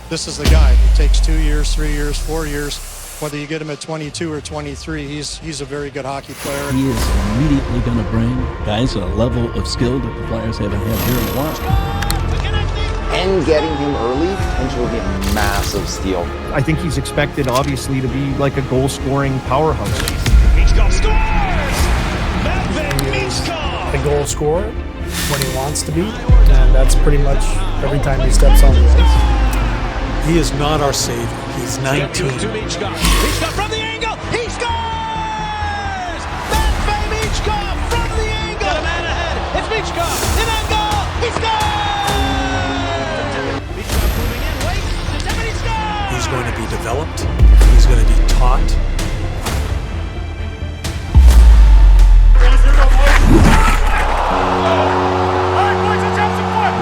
this is the guy. It takes 2 years, 3 years, 4 years. Whether you get him at 22 or 23, he's a very good hockey player. He is immediately going to bring guys a level of skill that the Flyers haven't had here in a while. And getting him early potentially will be a massive steal. I think he's expected, obviously, to be like a goal-scoring powerhouse. Michkov scores! Matvei Michkov! The goal scorer when he wants to be, and that's pretty much every time he steps on the ice. He is not our savior. He's 19. Michkov from the angle. He scores! Matvei Michkov from the angle. Got a man ahead. It's Michkov in angle. He scores! Michkov moving in, waits, and he scores! He's going to be developed. He's going to be taught.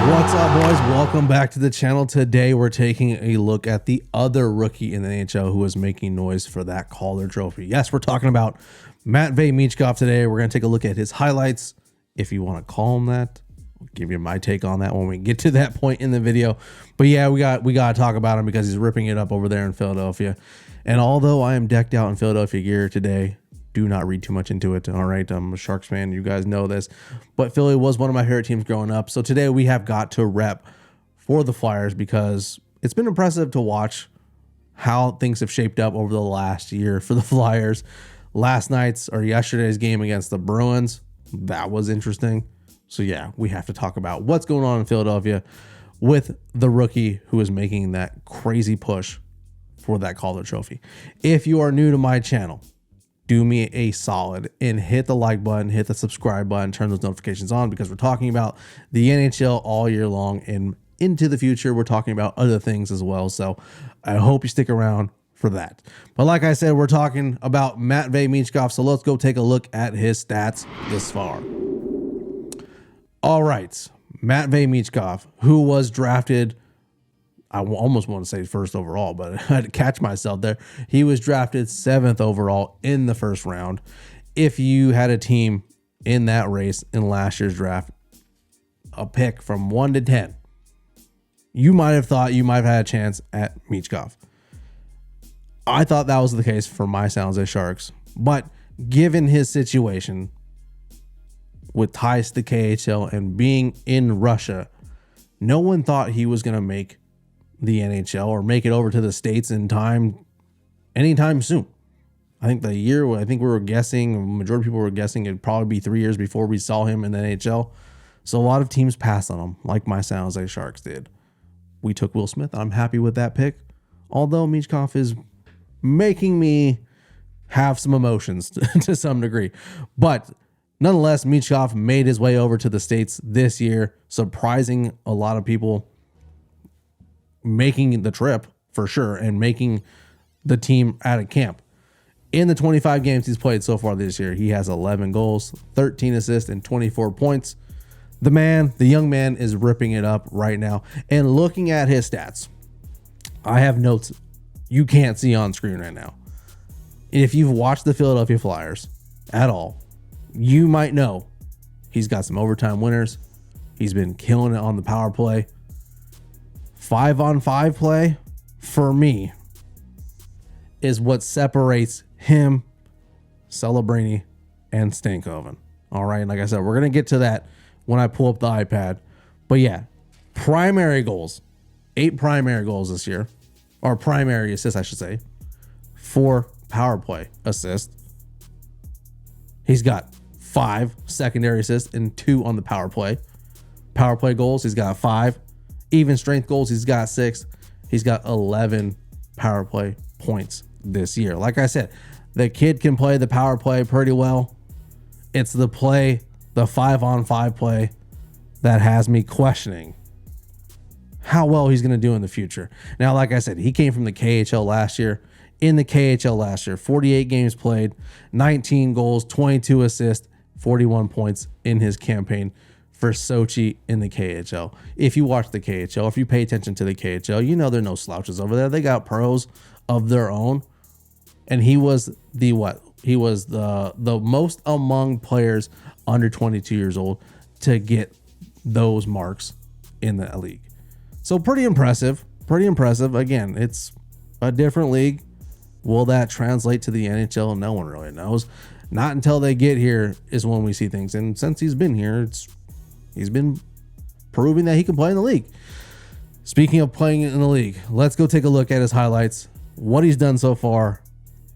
What's up, boys? Welcome back to the channel. Today we're taking a look at the other rookie in the NHL who is making noise for that Calder Trophy. Yes, we're talking about Matvei Michkov today. We're going to take a look at his highlights, if you want to call him that. I'll give you my take on that when we get to that point in the video. But yeah, we got to talk about him because he's ripping it up over there in Philadelphia. And although I am decked out in Philadelphia gear today, do not read too much into it. All right, I'm a Sharks fan. You guys know this. But Philly was one of my favorite teams growing up. So today we have got to rep for the Flyers because it's been impressive to watch how things have shaped up over the last year for the Flyers. Last night's or yesterday's game against the Bruins, that was interesting. So yeah, we have to talk about what's going on in Philadelphia with the rookie who is making that crazy push for that Calder Trophy. If you are new to my channel, do me a solid and hit the like button, hit the subscribe button, turn those notifications on because we're talking about the NHL all year long, and into the future we're talking about other things as well. So I hope you stick around for that. But like I said, we're talking about Matvei Michkov, so let's go take a look at his stats this far. All right, Matvei Michkov, who was drafted, I almost want to say first overall, but I had to catch myself there. He was drafted 7th overall in the first round. If you had a team in that race in last year's draft, a pick from 1 to 10, you might have thought you might have had a chance at Michkov. I thought that was the case for my San Jose Sharks, but given his situation with ties to the KHL and being in Russia, no one thought he was going to make the NHL or make it over to the States in time anytime soon. I think we were guessing, the majority of people were guessing it'd probably be 3 years before we saw him in the NHL. So a lot of teams passed on him, like my San Jose Sharks did. We took Will Smith. I'm happy with that pick, although Michkov is making me have some emotions to some degree. But nonetheless, Michkov made his way over to the States this year, surprising a lot of people, making the trip for sure and making the team out of camp. In the 25 games he's played so far this year, he has 11 goals, 13 assists, and 24 points. The young man is ripping it up right now. And looking at his stats, I have notes you can't see on screen right now. If you've watched the Philadelphia Flyers at all, you might know he's got some overtime winners. He's been killing it on the power play. 5-on-5 play, for me, is what separates him, Celebrini, and Stankoven. All right, and like I said, we're going to get to that when I pull up the iPad. But yeah, primary goals, 8 primary goals this year, or primary assists, I should say, 4 power play assists. He's got 5 secondary assists and 2 on the power play. Power play goals, he's got 5. Even strength goals, he's got 6. He's got 11 power play points this year. Like I said, the kid can play the power play pretty well. It's the 5-on-5 play, that has me questioning how well he's going to do in the future. Now, like I said, he came from the KHL last year. In the KHL last year, 48 games played, 19 goals, 22 assists, 41 points in his campaign for Sochi in the KHL. If you watch the KHL, if you pay attention to the KHL, you know there are no slouches over there. They got pros of their own. And he was the most among players under 22 years old to get those marks in the league. So pretty impressive. pretty impressive. Again, it's a different league. Will that translate to the NHL? No one really knows. Not until they get here is when we see things. And since he's been here, he's been proving that he can play in the league. Speaking of playing in the league, let's go take a look at his highlights, what he's done so far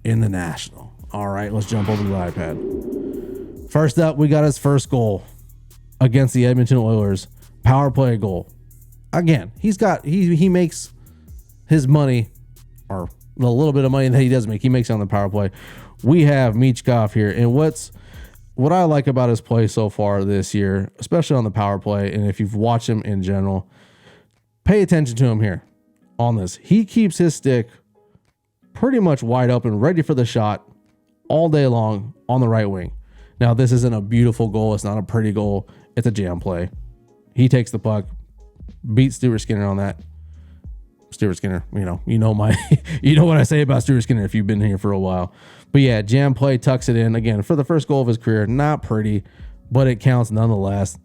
in the National. All right, let's jump over to the iPad. First up, we got his first goal against the Edmonton Oilers, power play goal. Again, he makes his money, or the little bit of money that he does make, he makes on the power play. We have Michkov here, and what I like about his play so far this year, especially on the power play, and if you've watched him in general, pay attention to him here on this. He keeps his stick pretty much wide open, ready for the shot all day long on the right wing. Now, this isn't a beautiful goal. It's not a pretty goal. It's a jam play. He takes the puck, beats Stuart Skinner on that. Stuart Skinner, you know what I say about Stuart Skinner if you've been here for a while. But yeah, jam play, tucks it in. Again, for the first goal of his career, not pretty, but it counts nonetheless.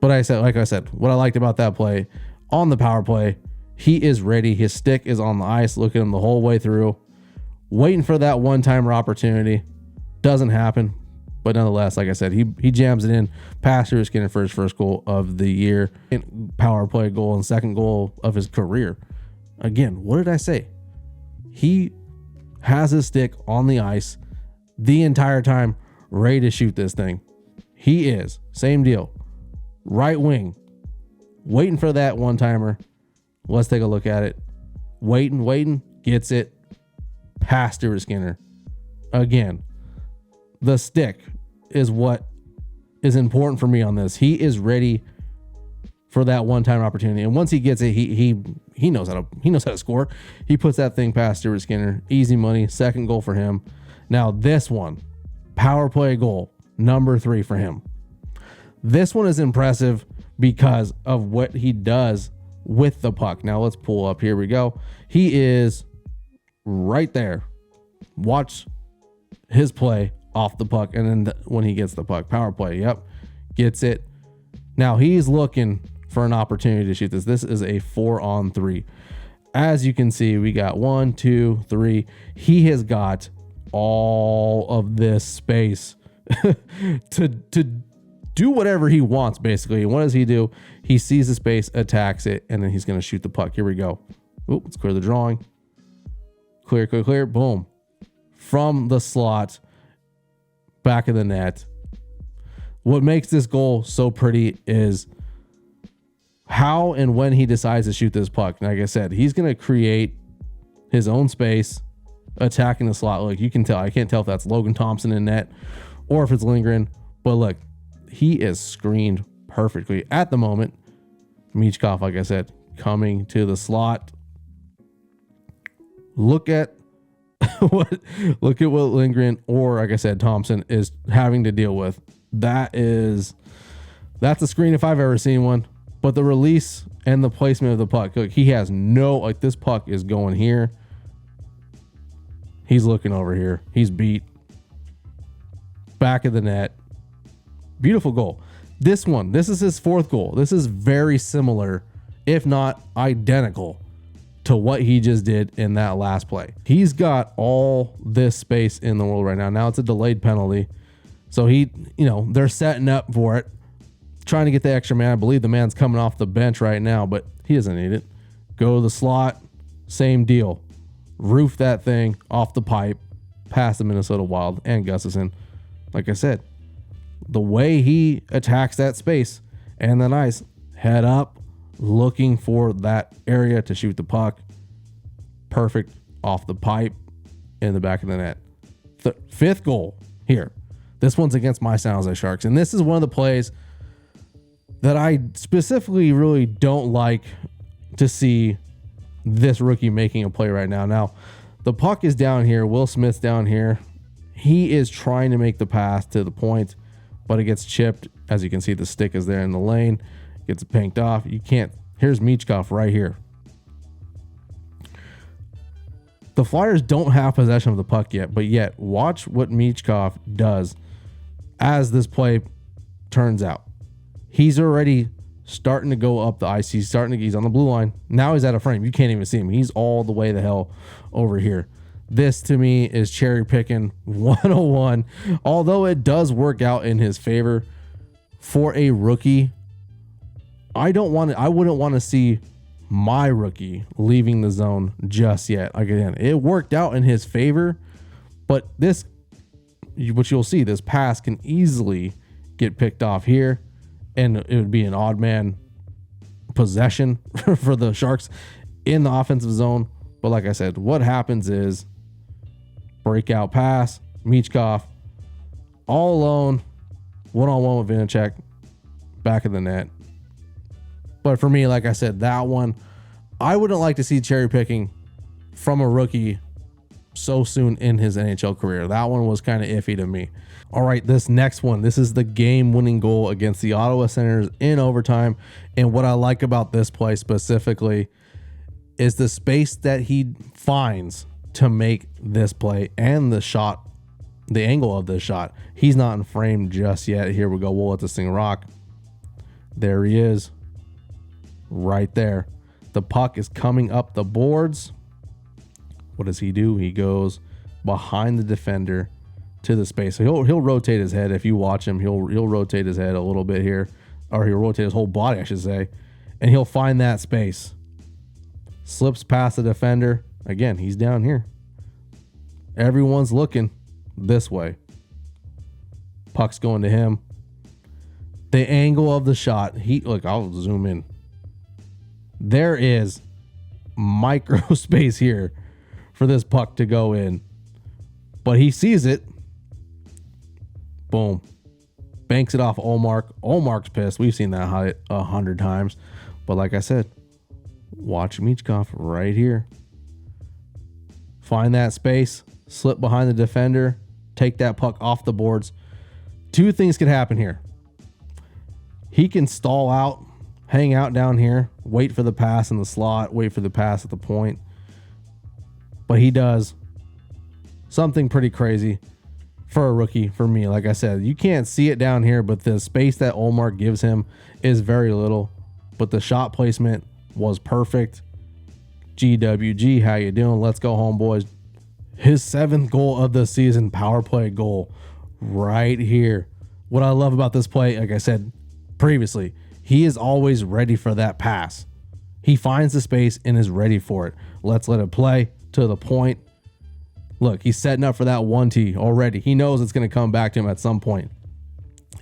But like I said, what I liked about that play on the power play, he is ready. His stick is on the ice, looking at him the whole way through, waiting for that one-timer opportunity. Doesn't happen, but nonetheless, like I said, he jams it in past Stuart Skinner for his first goal of the year, power play goal, and second goal of his career. Again, what did I say? He has his stick on the ice the entire time, ready to shoot this thing. He is. Same deal. Right wing. Waiting for that one-timer. Let's take a look at it. Waiting. Gets it. Past Stuart Skinner. Again, the stick is what is important for me on this. He is ready for that one-time opportunity, and once he gets it, he knows how to score. He puts that thing past Stuart Skinner. Easy money. Second goal for him. Now this one, power play goal number 3 for him. This one is impressive because of what he does with the puck. Now let's pull up. Here we go. He is right there. Watch his play off the puck, and then when he gets the puck, power play. Yep, gets it. Now he's looking for an opportunity to shoot this. This is a 4-on-3. As you can see, we got 1, 2, 3. He has got all of this space to do whatever he wants, basically. And what does he do? He sees the space, attacks it, and then he's going to shoot the puck. Here we go. Oop, let's clear the drawing. Clear. Boom. From the slot, back of the net. What makes this goal so pretty is how and when he decides to shoot this puck. Like I said, he's going to create his own space, attacking the slot. Look, you can tell. I can't tell if that's Logan Thompson in net or if it's Lindgren. But look, he is screened perfectly at the moment. Michkov, like I said, coming to the slot. Look at what Lindgren or, like I said, Thompson is having to deal with. That's a screen if I've ever seen one. But the release and the placement of the puck, look, he has this puck is going here. He's looking over here. He's beat. Back of the net. Beautiful goal. This is his 4th goal. This is very similar, if not identical, to what he just did in that last play. He's got all this space in the world right now. Now it's a delayed penalty. So they're setting up for it, trying to get the extra man. I believe the man's coming off the bench right now, but he doesn't need it. Go to the slot, same deal. Roof that thing off the pipe, past the Minnesota Wild and Gustafsson. Like I said, the way he attacks that space and that ice, head up, looking for that area to shoot the puck. Perfect off the pipe in the back of the net. The 5th goal here. This one's against my San Jose Sharks. And this is one of the plays that I specifically really don't like to see this rookie making a play right now. Now, the puck is down here. Will Smith's down here. He is trying to make the pass to the point, but it gets chipped. As you can see, the stick is there in the lane. Gets pinked off. You can't. Here's Michkov right here. The Flyers don't have possession of the puck yet, but yet watch what Michkov does as this play turns out. He's already starting to go up the ice. He's on the blue line. Now he's out of frame. You can't even see him. He's all the way the hell over here. This to me is cherry picking 101. Although it does work out in his favor for a rookie, I wouldn't want to see my rookie leaving the zone just yet. Again, it worked out in his favor, but this, what you'll see, this pass can easily get picked off here, and it would be an odd man possession for the Sharks in the offensive zone. But like I said, what happens is breakout pass, Michkov all alone, one-on-one with Vanacek, back of the net. But for me, like I said, that one, I wouldn't like to see cherry picking from a rookie so soon in his NHL career. That one was kind of iffy to me. All right, this next one, this is the game-winning goal against the Ottawa Senators in overtime. And what I like about this play specifically is the space that he finds to make this play and the shot, the angle of this shot. He's not in frame just yet. Here we go. We'll let this thing rock. There he is. Right there. The puck is coming up the boards. What does he do? He goes behind the defender to the space. So he'll rotate his head. If you watch him, he'll rotate his head a little bit here, or he'll rotate his whole body, I should say, and he'll find that space. Slips past the defender. Again, he's down here. Everyone's looking this way. Puck's going to him. The angle of the shot. Look, I'll zoom in. There is micro space here for this puck to go in. But he sees it. Boom. Banks it off Ullmark. Ullmark's pissed. We've seen that 100 times. But like I said, watch Michkov right here. Find that space. Slip behind the defender. Take that puck off the boards. Two things could happen here. He can stall out, hang out down here, wait for the pass in the slot, wait for the pass at the point. But he does something pretty crazy for a rookie, for me. Like I said, you can't see it down here, but the space that Ullmark gives him is very little. But the shot placement was perfect. GWG, how you doing? Let's go home, boys. His 7th goal of the season, power play goal right here. What I love about this play, like I said previously, he is always ready for that pass. He finds the space and is ready for it. Let's let it play to the point. Look, he's setting up for that 1T already. He knows it's going to come back to him at some point.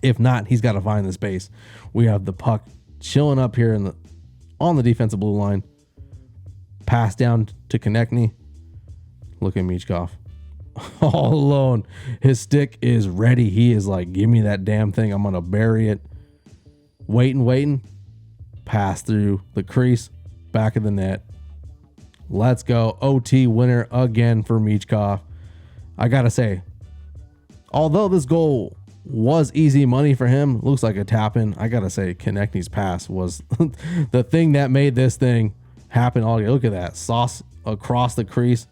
If not, he's got to find the space. We have the puck chilling up here on the defensive blue line. Pass down to Konechny. Look at Michkov. All alone. His stick is ready. He is like, give me that damn thing. I'm going to bury it. Waiting. Pass through the crease. Back of the net. Let's go. OT winner again for Michkov. I got to say, although this goal was easy money for him, looks like a tap-in, I got to say Konechny's pass was the thing that made this thing happen all year. Look at that. Sauce across the crease.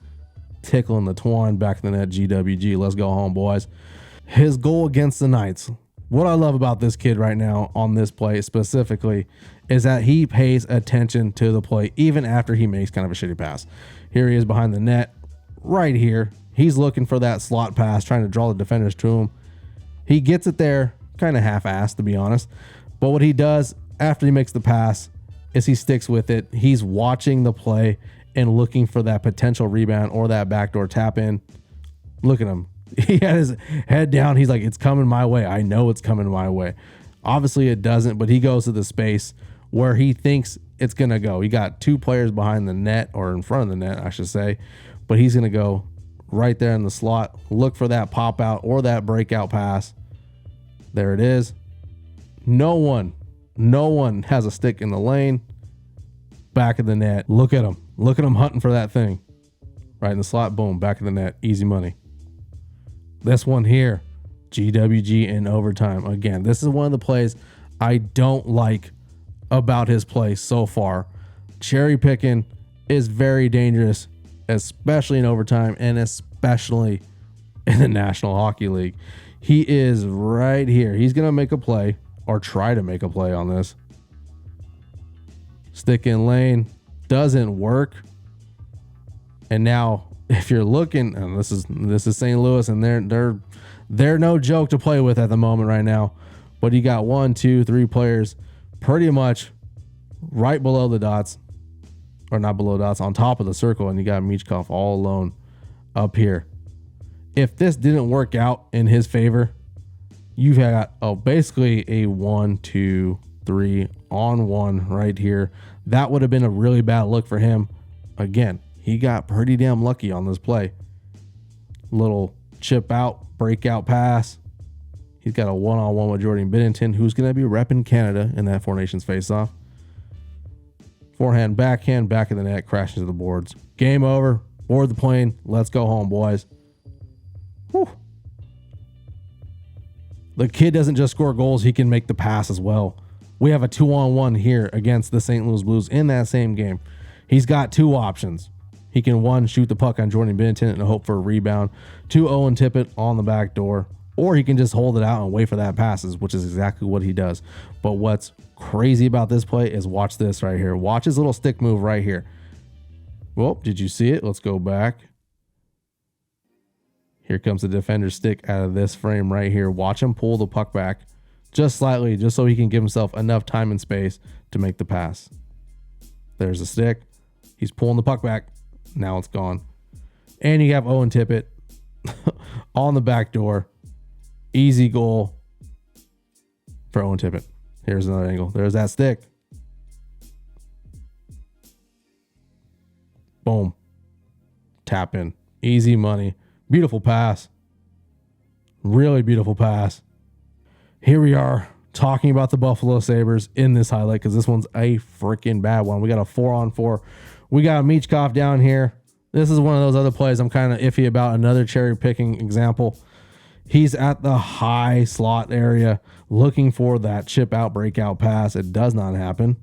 Tickling the twine, back in the net. GWG. Let's go home, boys. His goal against the Knights. What I love about this kid right now on this play specifically is that he pays attention to the play even after he makes kind of a shitty pass. Here he is behind the net right here. He's looking for that slot pass, trying to draw the defenders to him. He gets it there, kind of half-assed to be honest. But what he does after he makes the pass is he sticks with it. He's watching the play and looking for that potential rebound or that backdoor tap in. Look at him. He had his head down. He's like, it's coming my way. I know it's coming my way. Obviously it doesn't, but he goes to the space where he thinks it's going to go. He got 2 players behind the net, or in front of the net, I should say, but he's going to go right there in the slot. Look for that pop out or that breakout pass. There it is. No one has a stick in the lane. Back of the net. Look at him. Look at him hunting for that thing. Right in the slot. Boom. Back of the net. Easy money. This one here. GWG in overtime. Again, this is one of the plays I don't like about his play so far. Cherry picking is very dangerous, especially in overtime and especially in the National Hockey League. He is right here. He's going to make a play or try to make a play on this. Stick in lane. Doesn't work. And now, if you're looking, and this is St. Louis, and they're no joke to play with at the moment right now. But you got 1, 2, 3 players pretty much right below the dots, or not below dots, on top of the circle, and you got Michkov all alone up here. If this didn't work out in his favor, you've got basically a 1, 2, 3 on 1 right here. That would have been a really bad look for him. Again, he got pretty damn lucky on this play. Little chip out, breakout pass. He's got a one-on-one with Jordan Binnington, who's going to be repping Canada in that Four Nations face-off. Forehand, backhand, back of the net, crash into the boards. Game over. Board the plane. Let's go home, boys. Whew. The kid doesn't just score goals, he can make the pass as well. We have a 2-on-1 here against the St. Louis Blues in that same game. He's got 2 options. He can, 1, shoot the puck on Jordan Binnington and hope for a rebound. 2, Owen Tippett on the back door. Or he can just hold it out and wait for that passes, which is exactly what he does. But what's crazy about this play is watch this right here. Watch his little stick move right here. Well, did you see it? Let's go back. Here comes the defender's stick out of this frame right here. Watch him pull the puck back just slightly, just so he can give himself enough time and space to make the pass. There's the stick. He's pulling the puck back. Now it's gone. And you have Owen Tippett on the back door. Easy goal for Owen Tippett. Here's another angle. There's that stick. Boom. Tap in. Easy money. Beautiful pass. Really beautiful pass. Here we are talking about the Buffalo Sabres in this highlight, because this one's a freaking bad one. We got a 4-on-4. We got Michkov down here. This is one of those other plays I'm kind of iffy about. Another cherry picking example. He's at the high slot area looking for that chip out breakout pass. It does not happen.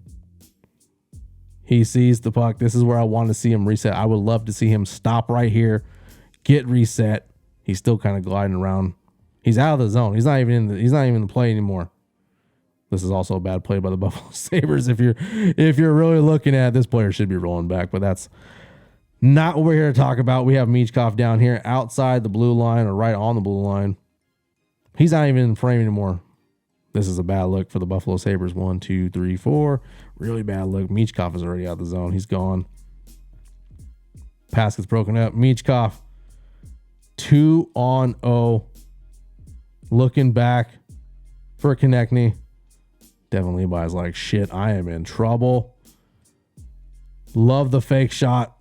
He sees the puck. This is where I want to see him reset. I would love to see him stop right here, get reset. He's still kind of gliding around. He's out of the zone. He's not even in the play anymore. This is also a bad play by the Buffalo Sabres. If you're really looking at it, this player should be rolling back, but that's not what we're here to talk about. We have Michkov down here outside the blue line, or right on the blue line. He's not even in the frame anymore. This is a bad look for the Buffalo Sabres. 1, 2, 3, 4. Really bad look. Michkov is already out of the zone. He's gone. Pass gets broken up. Michkov 2-on-0. Looking back for Konechny. Devin Levi's like, shit, I am in trouble. Love the fake shot.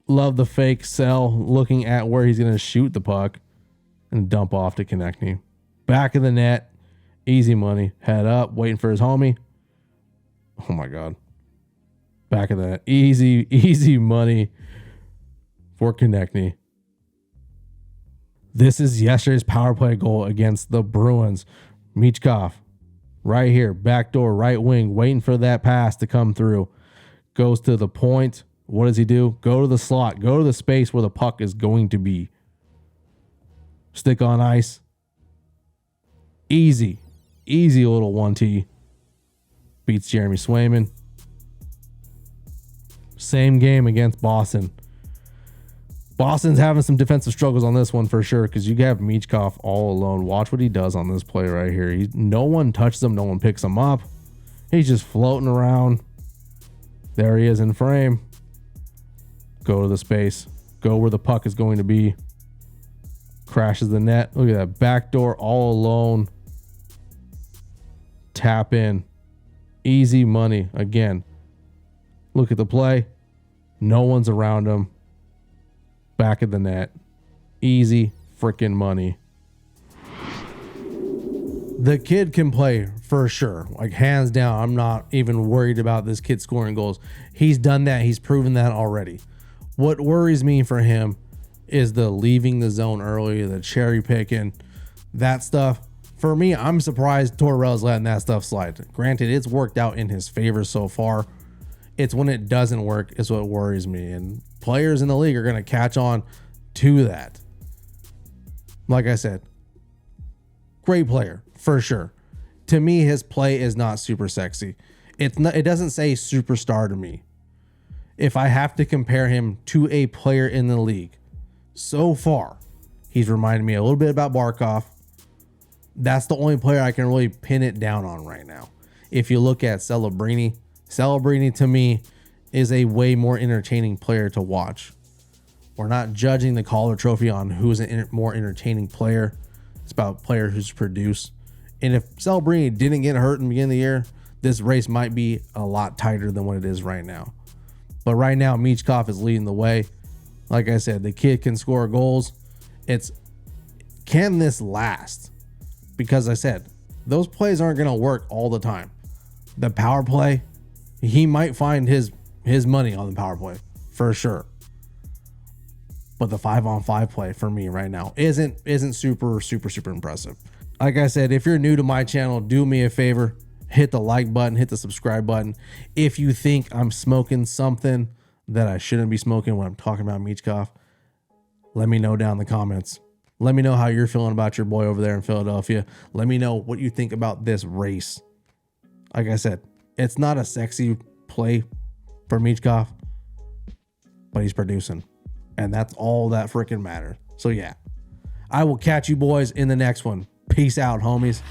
Love the fake sell. Looking at where he's going to shoot the puck and dump off to Konechny. Back of the net. Easy money. Head up. Waiting for his homie. Oh my God. Back of the net. Easy money for Konechny. This is yesterday's power play goal against the Bruins. Michkov right here. Backdoor right wing. Waiting for that pass to come through. Goes to the point. What does he do? Go to the slot. Go to the space where the puck is going to be. Stick on ice. Easy little 1T. Beats Jeremy Swayman. Same game against Boston. Boston's having some defensive struggles on this one for sure, because you have Michkov all alone. Watch what he does on this play right here. No one touches him. No one picks him up. He's just floating around. There he is in frame. Go to the space. Go where the puck is going to be. Crashes the net. Look at that. Backdoor all alone. Tap in. Easy money. Again. Look at the play. No one's around him. Back of the net. Easy freaking money. The kid can play for sure. Like, hands down, I'm not even worried about this kid scoring goals. He's done that. He's proven that already. What worries me for him is the leaving the zone early, the cherry picking, that stuff. For me, I'm surprised Torrell's letting that stuff slide. Granted, it's worked out in his favor so far. It's when it doesn't work is what worries me. And players in the league are going to catch on to that. Like I said, great player for sure. To me, his play is not super sexy. It doesn't say superstar to me. If I have to compare him to a player in the league, so far, he's reminded me a little bit about Barkov. That's the only player I can really pin it down on right now. If you look at Celebrini to me is a way more entertaining player to watch. We're not judging the Calder Trophy on who's a more entertaining player. It's about player who's produced. And if Celebrini didn't get hurt in the beginning of the year, this race might be a lot tighter than what it is right now. But right now, Michkov is leading the way. Like I said, the kid can score goals. Can this last? Because I said, those plays aren't going to work all the time. The power play, he might find his money on the power play for sure. But the 5-on-5 play for me right now isn't super impressive. Like I said, if you're new to my channel, do me a favor. Hit the like button, hit the subscribe button. If you think I'm smoking something that I shouldn't be smoking when I'm talking about Michkov, let me know down in the comments. Let me know how you're feeling about your boy over there in Philadelphia. Let me know what you think about this race. Like I said, it's not a sexy play for Michkov, but he's producing. And that's all that freaking matters. So yeah, I will catch you boys in the next one. Peace out, homies.